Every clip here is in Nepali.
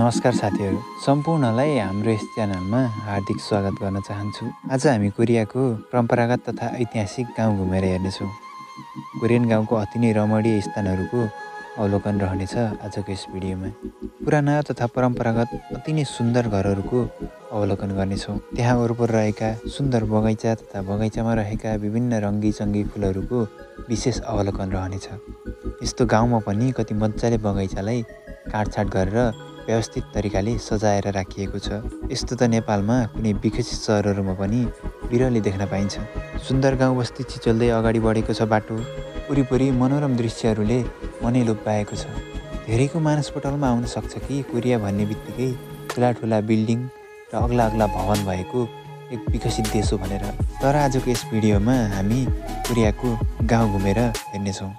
नमस्कार साथीहरू, सम्पूर्णलाई हाम्रो यस च्यानलमा हार्दिक स्वागत गर्न चाहन्छु। आज हामी कोरियाको परम्परागत तथा ऐतिहासिक गाउँ घुमेर हेर्नेछौँ। कोरियन गाउँको अति नै रमणीय स्थानहरूको अवलोकन रहनेछ आजको यस भिडियोमा। पुराना तथा परम्परागत अति नै सुन्दर घरहरूको अवलोकन गर्नेछौँ। त्यहाँ वरपर रहेका सुन्दर बगैँचा तथा बगैँचामा रहेका विभिन्न रङ्गी-चङ्गी फुलहरूको विशेष अवलोकन रहनेछ। यस्तो गाउँमा पनि कति मजाले बगैँचालाई काटछाट गरेर व्यवस्थित तरिकाले सजाएर राखिएको छ। यस्तो त नेपालमा कुनै विकसित सहरहरूमा पनि बिरलै देख्न पाइन्छ। सुन्दर गाउँ बस्ती चिचल्दै अगाडि बढेको छ बाटो। वरिपरि मनोरम दृश्यहरूले मनै लोभ्याएको छ। धेरैको मानसपटलमा आउन सक्छ कि कोरिया भन्ने बित्तिकै ठुला बिल्डिङ र अग्ला भवन भएको एक विकसित देश हो भनेर। तर आजको यस भिडियोमा हामी कोरियाको गाउँ घुमेर हेर्नेछौँ।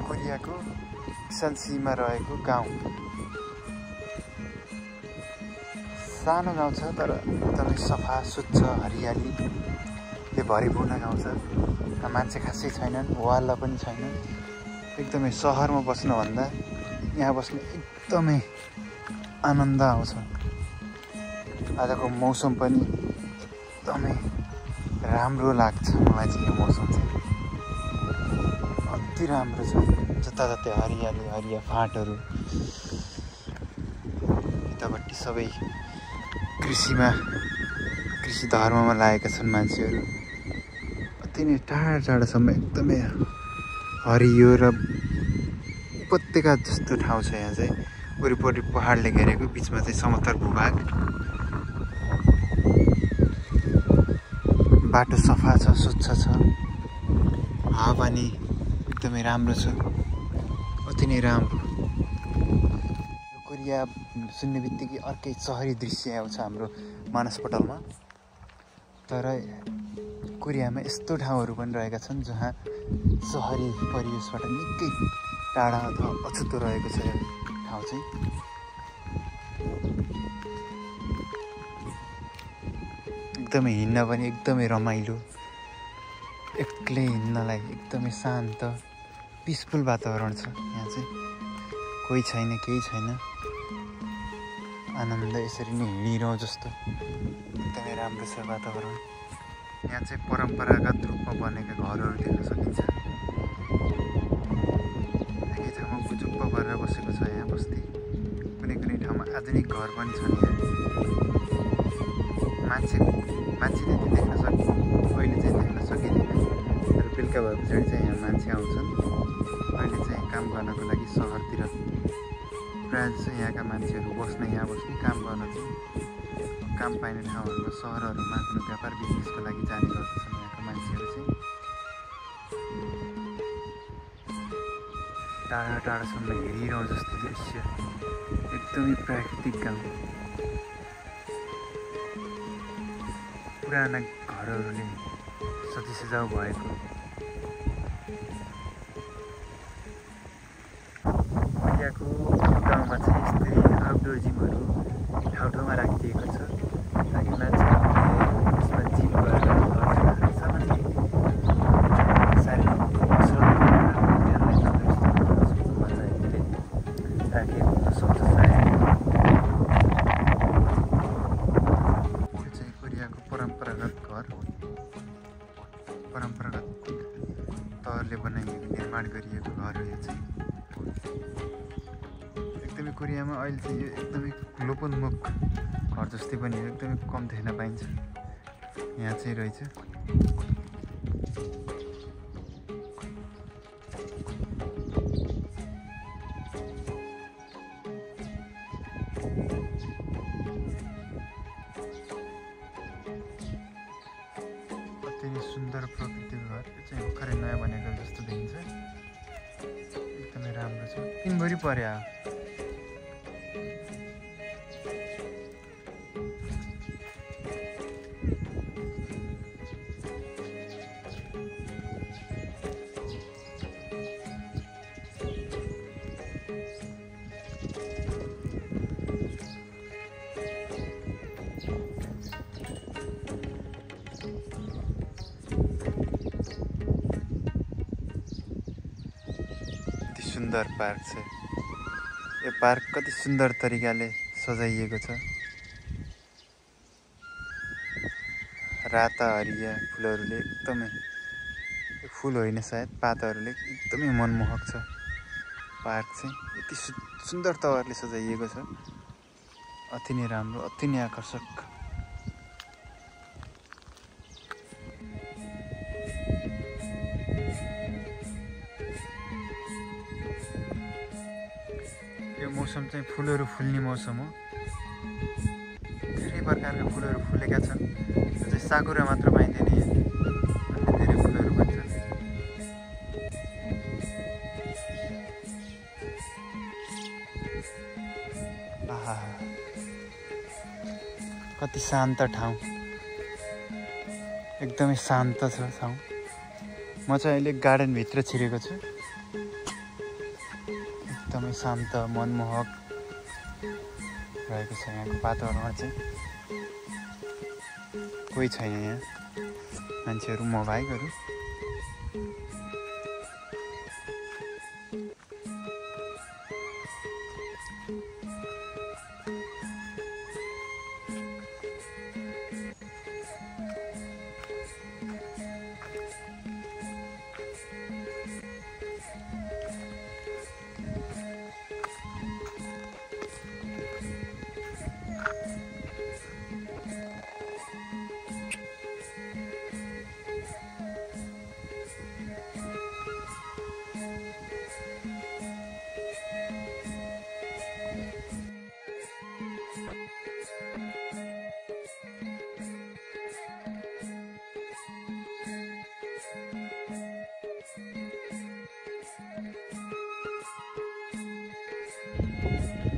कोरियाको किसनसीमा रहेको गाउँ। सानो गाउँ छ तर एकदमै सफा स्वच्छ हरियालीले भरिपूर्ण गाउँ छ। मान्छे खासै छैनन्, वाला पनि छैन। एकदमै सहरमा बस्नुभन्दा यहाँ बस्नु एकदमै आनन्द आउँछ। आजको मौसम पनि एकदमै राम्रो लाग्छ मलाई चाहिँ। यो मौसम चाहिँ अति राम्रो छ। जताततै हरिया फाँटहरू, यतापट्टि सबै कृषि धर्ममा लागेका छन् मान्छेहरू। अति नै टाढासम्म एकदमै हरियो र उपत्यका जस्तो ठाउँ छ यहाँ चाहिँ। वरिपरि पहाडले घेरेको, बिचमा चाहिँ समतल भूभाग। बाटो सफा छ, स्वच्छ छ, हावापानी एकदमै राम्रो छ, अति नै राम्रो। कोरिया सुन्ने बित्तिकै अर्कै सहरी दृश्य आउँछ हाम्रो मानसपटलमा। तर कोरियामा यस्तो ठाउँहरू पनि रहेका छन् जहाँ सहरी परिवेशबाट निकै टाढा अथवा अछुतो रहेको छ यो ठाउँ चाहिँ। एकदमै हिँड्न पनि एकदमै रमाइलो, एक्लै हिँड्नलाई एकदमै शान्त पिसफुल वातावरण छ यहाँ चाहिँ। कोही छैन, केही छैन, आनन्द यसरी नै हिँडिरहँ जस्तो एकदमै राम्रो छ वातावरण। यहाँ चाहिँ परम्परागत रूपमा बनेका घरहरू देख्न सकिन्छ। एकै ठाउँमा बुजुक्क गरेर बसेको छ यहाँ बस्ती। कुनै कुनै ठाउँमा आधुनिक घर पनि छन् यहाँ। मान्छे त्यति देख्न सकिन्छ, अहिले चाहिँ देख्न सकिँदैन। तर बेलुका भए पछाडि चाहिँ यहाँ मान्छे आउँछन्। अहिले चाहिँ काम गर्नको लागि सहरतिर प्रायः जसो यहाँका मान्छेहरू यहाँ बस्ने काम गर्न चाहिँ काम पाइने ठाउँहरूमा सहरहरूमा आफ्नो व्यापार बिजनेसको लागि जाने गर्दछन् यहाँका मान्छेहरू चाहिँ। टाढा टाढासम्म हेरिरहँ जस्तो दृश्य, एकदमै प्राकृतिक गाउँ। पुराना घरहरूले सजिसजाउ भएको। कोरियाको गाउँमा चाहिँ यस्तै आउटडोर जिमहरू ठाउँ ठाउँमा राखिदिएको छ ताकि मान्छेहरूले यसमा जिम गरेर सामान्य शारीरिक कसरत ध्यानलाई भन्नाले राखिएको हुनसक्छ सायद। यो चाहिँ कोरियाको परम्परागत घर, परम्परागत तवरले बनाइएको निर्माण गरिएको घर हो यो चाहिँ। एकदमै कोरियामा अहिले चाहिँ यो एकदमै लोपोन्मुख घर जस्तै पनि हो, एकदमै कम देख्न पाइन्छ। यहाँ चाहिँ रहेछ। अति नै सुन्दर प्रकृतिको घर। यो चाहिँ भर्खरै नयाँ बनेको जस्तो देखिन्छ। एकदमै राम्रो छ। दिनभरि पर्या सुन्दर पार्क छ। यो पार्क कति सुन्दर तरिकाले सजाइएको छ। राता हरिया फुलहरूले एकदमै, फुल होइन सायद, पातहरूले एकदमै मनमोहक छ। पार्क चाहिँ यति सुन्दर तवरले सजाइएको छ, अति नै राम्रो, अति नै आकर्षक। यो मौसम चाहिँ फुलहरू फुल्ने मौसम हो। धेरै प्रकारका फुलहरू फुलेका छन्। यो चाहिँ साकुरा मात्र पाइँदैन यहाँ, अन्य धेरै फुलहरू पनि छन्। आहा, कति शान्त ठाउँ, एकदमै शान्त छ ठाउँ। म चाहिँ अहिले गार्डनभित्र छिरेको छु। एकदमै शान्त मनमोहक रहेको छ यहाँको वातावरण चाहिँ। कोही छैन यहाँ, मान्छेहरू म बाहेक अरू।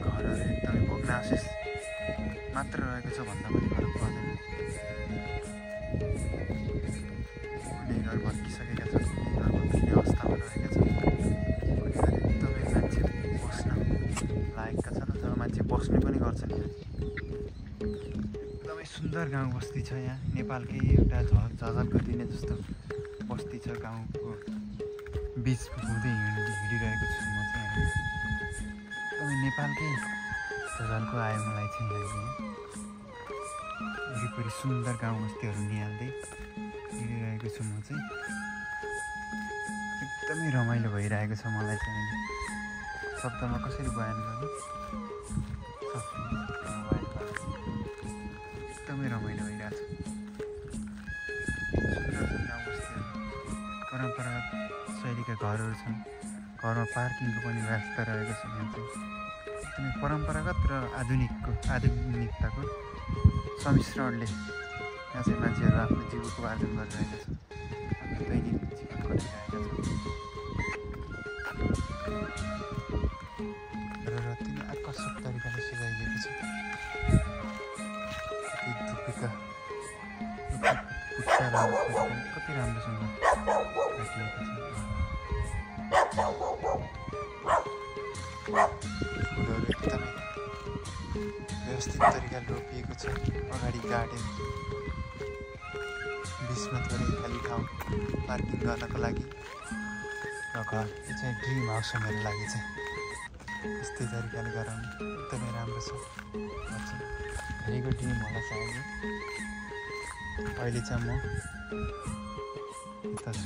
घरहरू एकदमै भग्नावशेष मात्र रहेको छ भन्दा पनि फरक पर्दैन। कुनै घर भत्किसकेका छन्, कुनै घर भत्किने अवस्थामा रहेका छन्, कुनै घर एकदमै मान्छे बस्न लायकका छन् अथवा मान्छे बस्ने पनि गर्छन्। एकदमै सुन्दर गाउँ बस्ती छ यहाँ। नेपालकै एउटा झलक दिने जस्तो बस्ती छ। गाउँको बिच हुँदै हिँडिरहेको छु म चाहिँ। एकदमै नेपालकै झलको आयो मलाई चाहिँ यहाँ। वरिपरि सुन्दर गाउँ बस्तीहरू निहाल्दै हिँडिरहेको छु म चाहिँ। एकदमै रमाइलो भइरहेको छ मलाई चाहिँ। शब्दमा कसरी बयान गर्नु, एकदमै रमाइलो भइरहेछ। सुन्दर गाउँ बस्तीहरू, परम्परागत शैलीका घरहरू छन्। घरमा पार्किङको पनि व्यवस्था रहेको छ यहाँ चाहिँ। एकदमै परम्परागत र आधुनिकताको सम्मिश्रणले यहाँ चाहिँ मान्छेहरू आफ्नो जीविकोपार्जन गरिरहेका छन्, आफ्नो दैनिक जीवन कटिरहेका छन्। र अति नै आकर्षक तरिकाले सजाइएको छ। कति राम्रोसँग राखिएको छ। फुलहरू एकदमै व्यवस्थित तरिकाले रोपिएको छ। अगाडि गार्डन, बिचमा थोरै खाली ठाउँ पार्किङ गर्नको लागि र घर। यो चाहिँ ड्रिम हाउस हो मेरो लागि चाहिँ। यस्तै तरिकाले गराउनु एकदमै राम्रो छ। धेरैको ड्रिम होला सायद। अहिले चाहिँ म यता छु।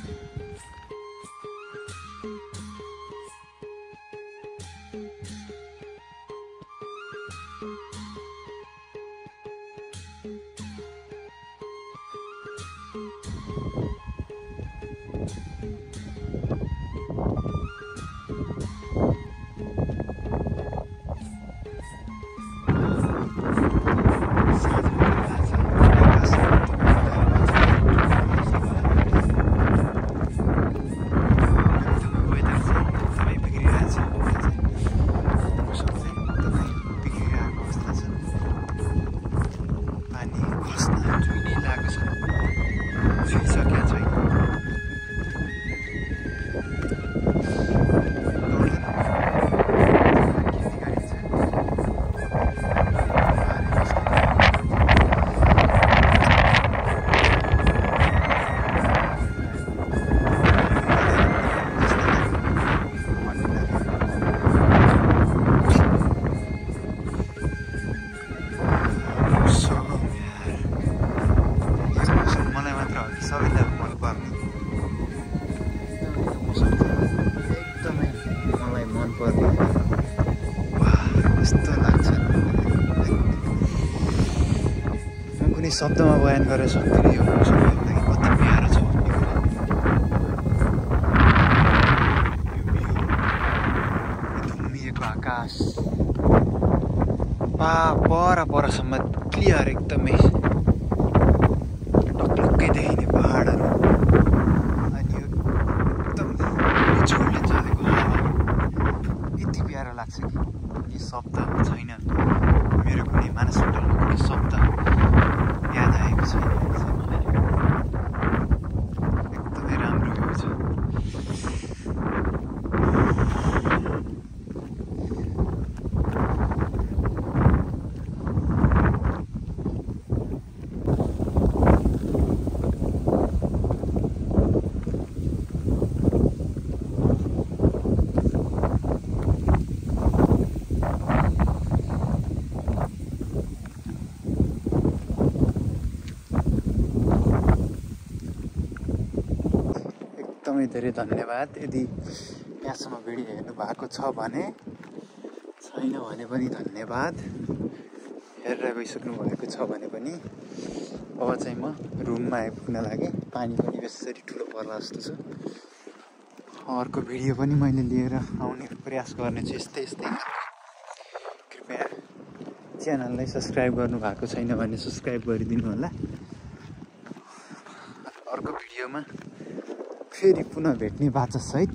शब्दमा बयान गरेर सक्दिनँ यो मौसम मेरो लागि कति प्यारो छ भन्ने कुरा। धुम्मिएको आकाश, परसम्म क्लियर, एकदमै ढकढक्कै देखिने पहाडहरू, अनि यो एकदम जोडले चलेको हावा यति प्यारो लाग्छ कि यी शब्दहरू छैन। मेरो कुनै मानसपटलमा कुनै शब्द याद आएको छैन। एकदमै राम्रो भ्यू छ। एकदमै धेरै धन्यवाद। यदि यहाँसम्म भिडियो हेर्नु भएको छ भने, छैन भने पनि धन्यवाद। हेरेर गइसक्नु भएको छ भने पनि। अब चाहिँ म रुममा आइपुग्न लागेँ। पानी पनि बेसरी ठुलो पर्ला जस्तो छ। अर्को भिडियो पनि मैले लिएर आउने प्रयास गर्नेछु यस्तै। कृपया च्यानललाई सब्सक्राइब गर्नु भएको छैन भने सब्सक्राइब गरिदिनु होला। अर्को भिडियोमा फेरि पुनः भेट्ने बाचा सहित